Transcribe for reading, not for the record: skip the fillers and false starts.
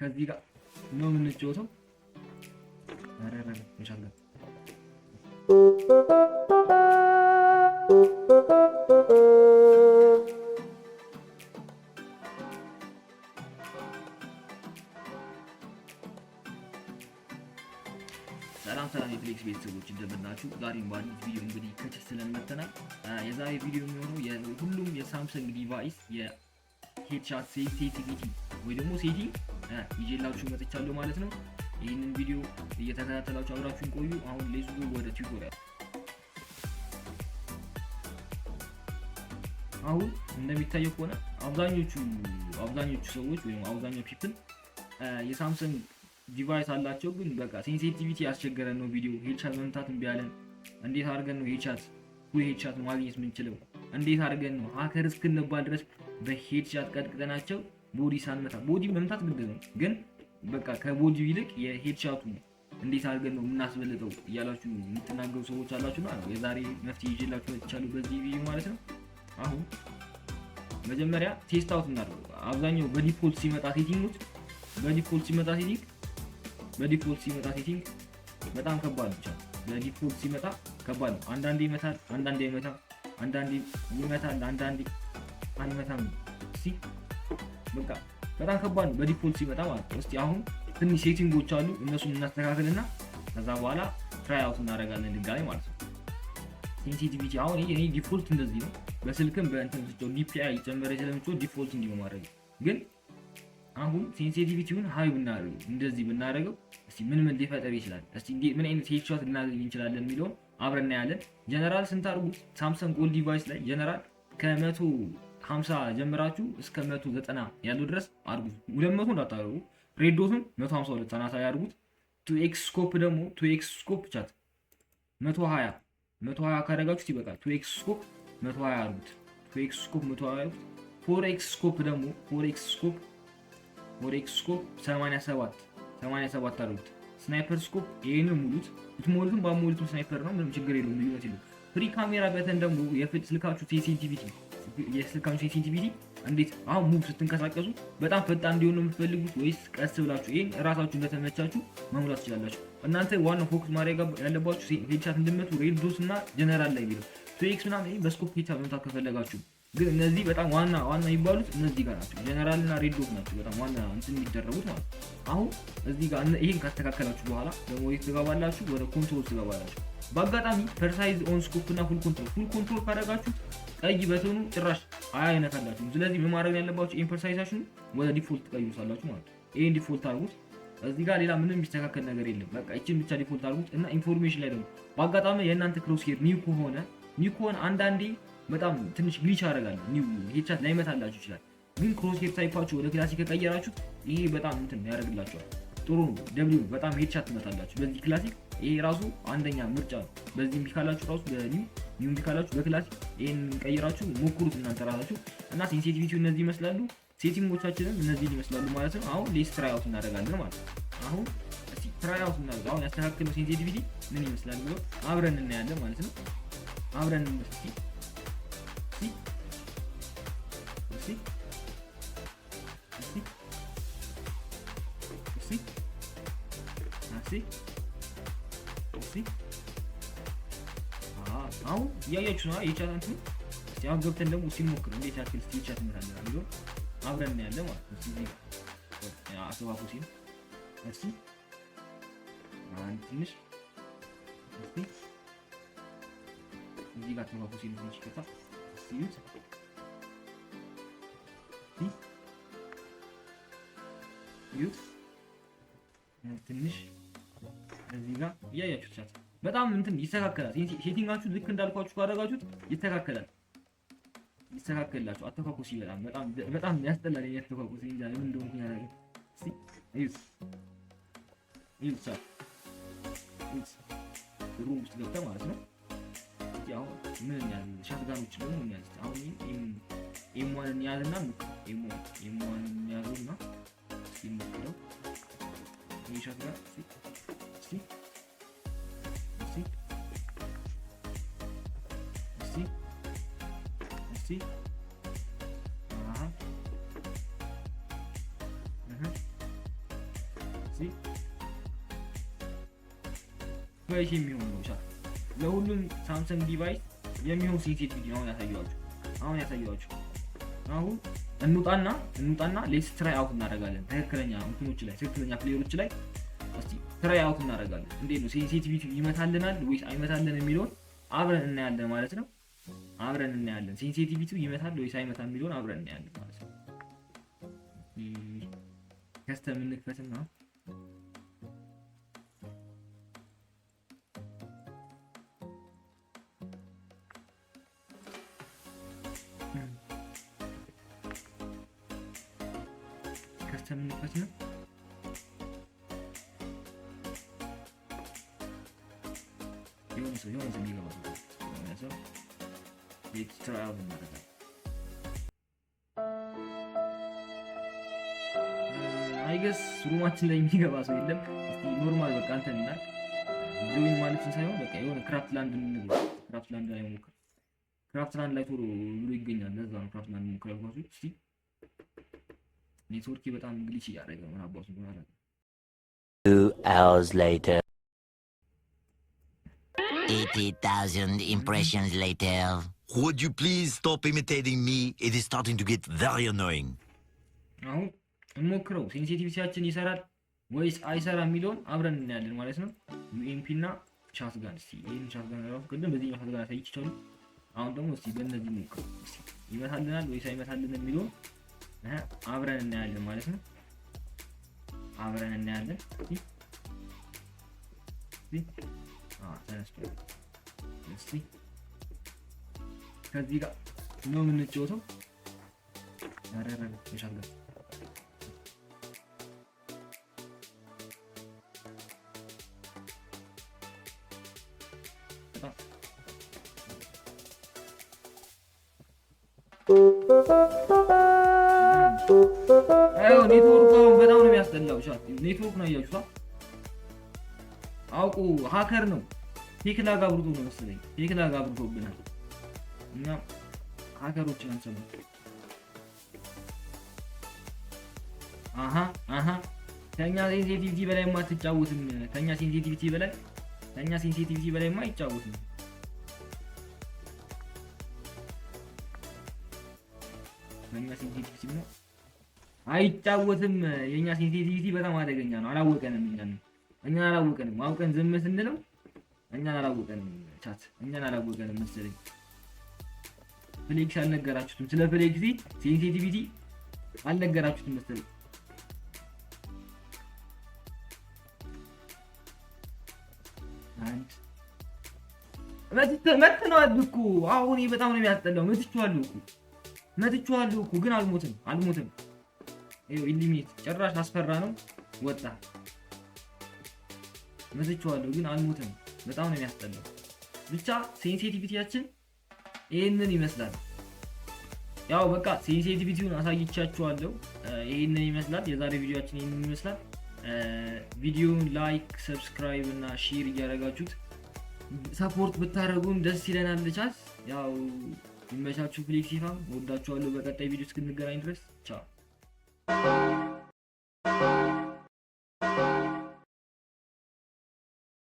ከዚህ ጋር ነው የምንጫወተው። አረረ ኢንሻአላህ ሰላም የፍሌክስ ቤተሰቦች እንደምናችሁ። ዛሬም በአዲስ ቪዲዮ እንግዲህ ከችስ ስለመተናል። የዛሬ ቪዲዮ የሚሆነው የሁሉም የሳምሰንግ ዲቫይስ የሄድሻት ሴንሲቲቪቲ ወይ ደግሞ ሴቲንግ ይዤላችሁ መጥቻለሁ ማለት ነው። ይህንን ቪዲዮ እየተከታተላችሁ አብራችሁን ቆዩ። አሁን ሌትስ ጎ ወደ ቲዩቶሪያል። አሁን እንደሚታየው ከሆነ አብዛኞቹ ሰዎች ወይም አብዛኛው ፒፕል የሳምሰንግ ዲቫይስ አላቸው፣ ግን በቃ ሴንሲቲቪቲ ያስቸገረን ነው። ቪዲዮ ሄድሻት መምታት እምቢ አለን። እንዴት አድርገን ነው ሄድሻት ማግኘት የምንችለው? እንዴት አድርገን ነው ሀከር እስክንባል ድረስ በሄድሻት ቀጥቅጠናቸው ቦዲ ሳንመታ? ቦዲ መምታት ግድ ነው፣ ግን በቃ ከቦዲው ይልቅ የሄድሻቱ እንዴት አድርገን ነው የምናስበልጠው እያላችሁ የምትናገሩ ሰዎች አላችሁ ማለት ነው። የዛሬ መፍትሄ ይዤላችሁ መጥቻለሁ በዚህ ቪዲዮ ማለት ነው። አሁን መጀመሪያ ቴስት አውት እናድርገው። አብዛኛው በዲፎልት ሲመጣ ሴቲንግ በጣም ከባድ ብቻ በዲፎልት ሲመጣ ከባድ ነው። አንዳንዴ ይመታል፣ አንዳንዴ አይመታም፣ አንዳንዴ ይመታል፣ አንዳንዴ አይመታም። በቃ በጣም ከባድ ነው በዲፎልት ሲመጣ ማለት ነው። እስቲ አሁን ትንሽ ሴቲንጎች አሉ፣ እነሱን እናስተካክልና ከዛ በኋላ ትራይ አውት እናደርጋለን ድጋሚ ማለት ነው። ሴንሲቲቪቲ አሁን ይሄ ዲፎልት እንደዚህ ነው። በስልክም በእንትን ዲፒአይ ጨመረ ስለምንጮህ ዲፎልት እንዲሁ ማድረግ ግን አሁን ሴንሲቲቪቲውን ሃይ ብናደርገው እንደዚህ ብናደርገው እስቲ ምን ሊፈጠር ይችላል? እስቲ ምን አይነት ሄድሻት ልናገኝ እንችላለን የሚለውን አብረን እናያለን። ጀነራል ስንታርጉት ሳምሰንግ ኦል ዲቫይስ ላይ ጀነራል ከ150 ጀምራችሁ እስከ 190 ያለው ድረስ አድርጉት። 200 እንዳታደርጉ። ሬድ ዶትም 152 አናሳ ያድርጉት። ቱኤክስ ስኮፕ ደግሞ ቱኤክስ ስኮፕ ቻት 120 ካደረጋችሁት ይበቃል። ቱኤክስ ስኮፕ 120 አድርጉት። ቱኤክስ ስኮፕ 120 ፎርኤክስ ስኮፕ ደግሞ ፎርኤክስ ስኮፕ 87 አድርጉት። ስናይፐር ስኮፕ ይሄንን ሙሉት። ብትሞሉትም ባሞሉትም ስናይፐር ነው፣ ምንም ችግር የለውም፣ ልዩነት የለውም። ፍሪ ካሜራ በተን ደግሞ የስልካችሁ ሴንሲቲቪቲ እንዴት አሁን ሙቭ ስትንቀሳቀሱ በጣም ፈጣን እንዲሆን ነው የምትፈልጉት ወይስ ቀስ ብላችሁ? ይሄን እራሳችሁ እንደተመቻችሁ መሙላት ትችላላችሁ። እናንተ ዋናው ፎከስ ማድረግ ያለባችሁ ሄድሻት እንድመቱ ሬድ ዶት እና ጀነራል ላይ ቢለው ቱኤክስ ምናምን በስኮፕ ሄድሻት መምታት ከፈለጋችሁ ግን እነዚህ በጣም ዋና የሚባሉት እነዚህ ጋር ናቸው። ጀነራል እና ሬድ ዶት ናቸው በጣም ዋና እንትን የሚደረጉት ማለት ነው። አሁን እዚህ ጋር ይሄን ካስተካከላችሁ በኋላ ደግሞ ወዴት ትገባላችሁ? ወደ ኮንትሮል ትገባላችሁ። በአጋጣሚ ፐርሳይዝ ኦን ስኮፕ እና ፉል ኮንትሮል ካደረጋችሁ ቀይ በተኑ ጭራሽ አይነካላችሁም። ስለዚህ ምን ማድረግ ያለባችሁ ኢምፐርሳይዛችሁን ወደ ዲፎልት ትቀይሩታላችሁ ማለት ነው። ይሄን ዲፎልት አድርጉት። እዚህ ጋር ሌላ ምንም የሚስተካከል ነገር የለም። በቃ እቺን ብቻ ዲፎልት አድርጉት እና ኢንፎርሜሽን ላይ ደግሞ በአጋጣሚ የእናንተ ክሮስ ሄር ኒው ከሆነ አንዳንዴ በጣም ትንሽ ግሊች ያደርጋል። ኒው ሄድሻት ላይመታላችሁ ይችላል። ግን ክሮስ ሄር ታይፓችሁ ወደ ክላሲክ ከቀየራችሁት ይሄ በጣም እንትን ያደርግላችኋል። ጥሩ ነው። ደብሊው በጣም ሄድሻት ትመታላችሁ በዚህ ክላሲክ። ይሄ ራሱ አንደኛ ምርጫ ነው። በዚህ ቢካላችሁ ራሱ በኒው ቢካላችሁ በክላሲክ ይሄን ቀይራችሁ ሞክሩት እናንተ ራሳችሁ እና ሴንሲቲቪቲው እነዚህ ይመስላሉ። ሴቲንጎቻችንም እነዚህ ይመስላሉ ማለት ነው። አሁን ሌትስ ትራይ አውት እናደርጋለን ማለት ነው። አሁን እስቲ ትራይ አውት እናደርግ። አሁን ያስተካክለው ሴንሲቲቪቲ ምን ይመስላል ብሎ አብረን እናያለን ማለት ነው። አብረን እስቲ አሁን እያያችሁ ነው የቻት እንትን። እስቲ አሁን ገብተን ደግሞ ሲሞክር እንዴት ያክል ቻት እንመታለን የሚለው አብረን እናያለን ማለት ነው። እዚህ አሰባፉ ሲል እስቲ ትንሽ እስቲ እዚህ ጋር ተባፉ ሲል ትንሽ ከታ ሲዩት ትንሽ እዚህ ጋር እያያችሁት ቻት በጣም እንትን ይስተካከላል። ሴቲንጋችሁ ልክ እንዳልኳችሁ ካደረጋችሁት ይስተካከላችሁ። አተኳኩስ በጣም ያስጠላል። ያተኳኩስ እንጃ ምን እንደሆነ ያደረገ እስቲ እዩት ቻት ሩም ውስጥ ገብተህ ማለት ነው። ያው ምን ያህል ሻትጋኖች ነው ምን ያህል አሁን ኤም1 ያልና ኤም1 ያሉና ሲሞክረው ይሻትጋን እስቲ ዲቫይስ የሚሆን ነው ቻት ለሁሉም ሳምሰንግ ዲቫይስ የሚሆን ሴንሲቲቪቲ ነው ያሳያችሁ። አሁን እንውጣና ሌትስ ትራይ አውት እናደርጋለን። ትክክለኛ እንትኖች ላይ ትክክለኛ ፕሌየሮች ላይ እስቲ ትራይ አውት እናደርጋለን። እንዴት ነው ሴንሲቲቪቲ ይመታልናል ወይስ አይመታልን የሚለውን አብረን እናያለን ማለት ነው። ሴንሲቲቪቲው ይመታል ወይስ አይመታም የሚለውን አብረን እናያለን ማለት ነው። ከስተም እንክፈትና የሆነ ሰው የሚገባ ሰው ሌትስ ትራይ አውት እናደርጋለን። አይገስ ሩማችን ላይ የሚገባ ሰው የለም። እስቲ ኖርማል በቃ እንትን እና ጆይን ማለትን ሳይሆን በቃ የሆነ ክራፍትላንድ እንግባ። ክራፍትላንድ ላይ ሞክር። ክራፍትላንድ ላይ ቶሎ ብሎ ይገኛል። ለዛ ነው ክራፍትላንድ ሞክር ያልኳችሁ። እስቲ ኔትወርክ በጣም ግሊች እያደረገ ነው። አባቱ ነው አለ 2 hours later 80,000 impressions later. Would you please stop imitating me? It is starting to get very annoying. አሁን እንሞክረው ሴንሲቲቪቲያችን ይሰራል ወይስ አይሰራም የሚለውን አብረን እናያለን ማለት ነው። ዩኤምፒ እና ሻትጋን እስቲ ይሄን ሻትጋን ነው ቅድም በዚህ ሻትጋን አሳይቻለሁ። አሁን ደግሞ እስቲ በእነዚህ ሞክረው እስቲ ይመታልናል ወይስ አይመታልንም የሚለውን አብረን እናያለን ማለት ነው። አብረን እናያለን። እስቲ ከዚህ ጋር ነው የምንጫወተው። አረረ ይሻላል። ኔትወርኩ በጣም ነው የሚያስጠላው። ሻት ኔትወርክ ነው ያያችሁታ። አውቁ ሃከር ነው። ፌክ ላግ አብርቶ ነው መሰለኝ። ፌክ ላግ አብርቶብናል። እና ሃከሮች ናቸው። ከኛ ሴንሲቲቪቲ በላይ ማትጫወትም። ከኛ ሴንሲቲቪቲ በላይ አይጫወትም። ከኛ ሴንሲቲቪቲ ነው አይጫወትም። የኛ ሴንሲቲቪቲ በጣም አደገኛ ነው። አላወቀንም። እኛን አላወቀንም። ማውቀን ዝም ስንለው እኛን አላወቀንም። ቻት እኛን አላወቀንም መሰለኝ። ፍሌክስ አልነገራችሁትም። ስለ ፍሌክሲ ሴንሲቲቪቲ አልነገራችሁትም መሰለኝ። መጥተናል እኮ አሁን በጣም ነው የሚያስጠላው። መትቼዋለሁ እኮ ግን አልሞትም። ይኸው ኢሊሚኔት ጭራሽ አስፈራ ነው ወጣ። መትቼዋለሁ ግን አልሞትም። በጣም ነው የሚያስጠላው። ብቻ ሴንሲቲቪቲያችን ይሄንን ይመስላል። ያው በቃ ሴንሲቲቪቲውን አሳይቻችኋለሁ። ይሄንን ይመስላል የዛሬ ቪዲዮአችን ይሄንን ይመስላል። ቪዲዮውን ላይክ፣ ሰብስክራይብ እና ሼር እያደረጋችሁት ሰፖርት ብታደርጉን ደስ ይለናል። ቻት ያው ይመቻችሁ። ፍሌክሲፋም ወዳችኋለሁ። በቀጣይ ቪዲዮ እስክንገናኝ ድረስ ቻው።